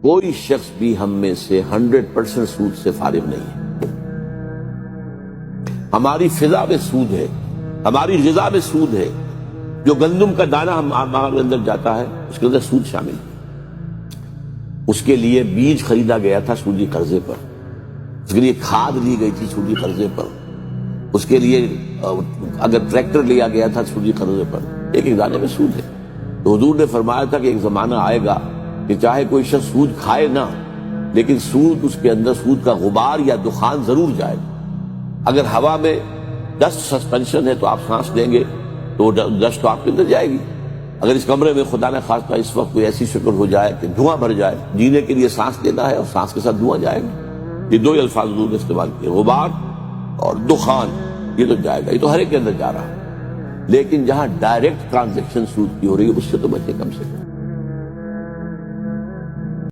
कोई शख्स भी हम में से 100% सूद से फारिग नहीं है। हमारी फिजा में सूद है, हमारी ग़िज़ा में सूद है। जो गंदम का दाना हमारे अंदर जाता है उसके अंदर सूद शामिल है। उसके लिए बीज खरीदा गया था सूदी कर्जे पर, उसके लिए खाद ली गई थी सूदी कर्जे पर, उसके लिए अगर ट्रैक्टर लिया गया था सूदी कर्जे पर, एक दाने में सूद है। तो हुजूर ने फरमाया था कि एक जमाना आएगा कि चाहे कोई शख्स सूद खाए ना, लेकिन सूद उसके अंदर सूद का गुबार या दुखान जरूर जाएगा। अगर हवा में डस्ट सस्पेंशन है तो आप सांस लेंगे तो डस्ट तो आपके अंदर जाएगी। अगर इस कमरे में खुदा न खास्ता इस वक्त कोई ऐसी शक्ल हो जाए कि धुआं भर जाए, जीने के लिए सांस लेना है और सांस के साथ धुआं जाएगा। ये दो अल्फाज हुजूर ने इस्तेमाल किए, गुबार और दुखान, ये तो जाएगा, ये तो हर एक के अंदर जा रहा है। लेकिन जहां डायरेक्ट ट्रांजेक्शन सूद की हो रही है उससे तो बचे कम से कम।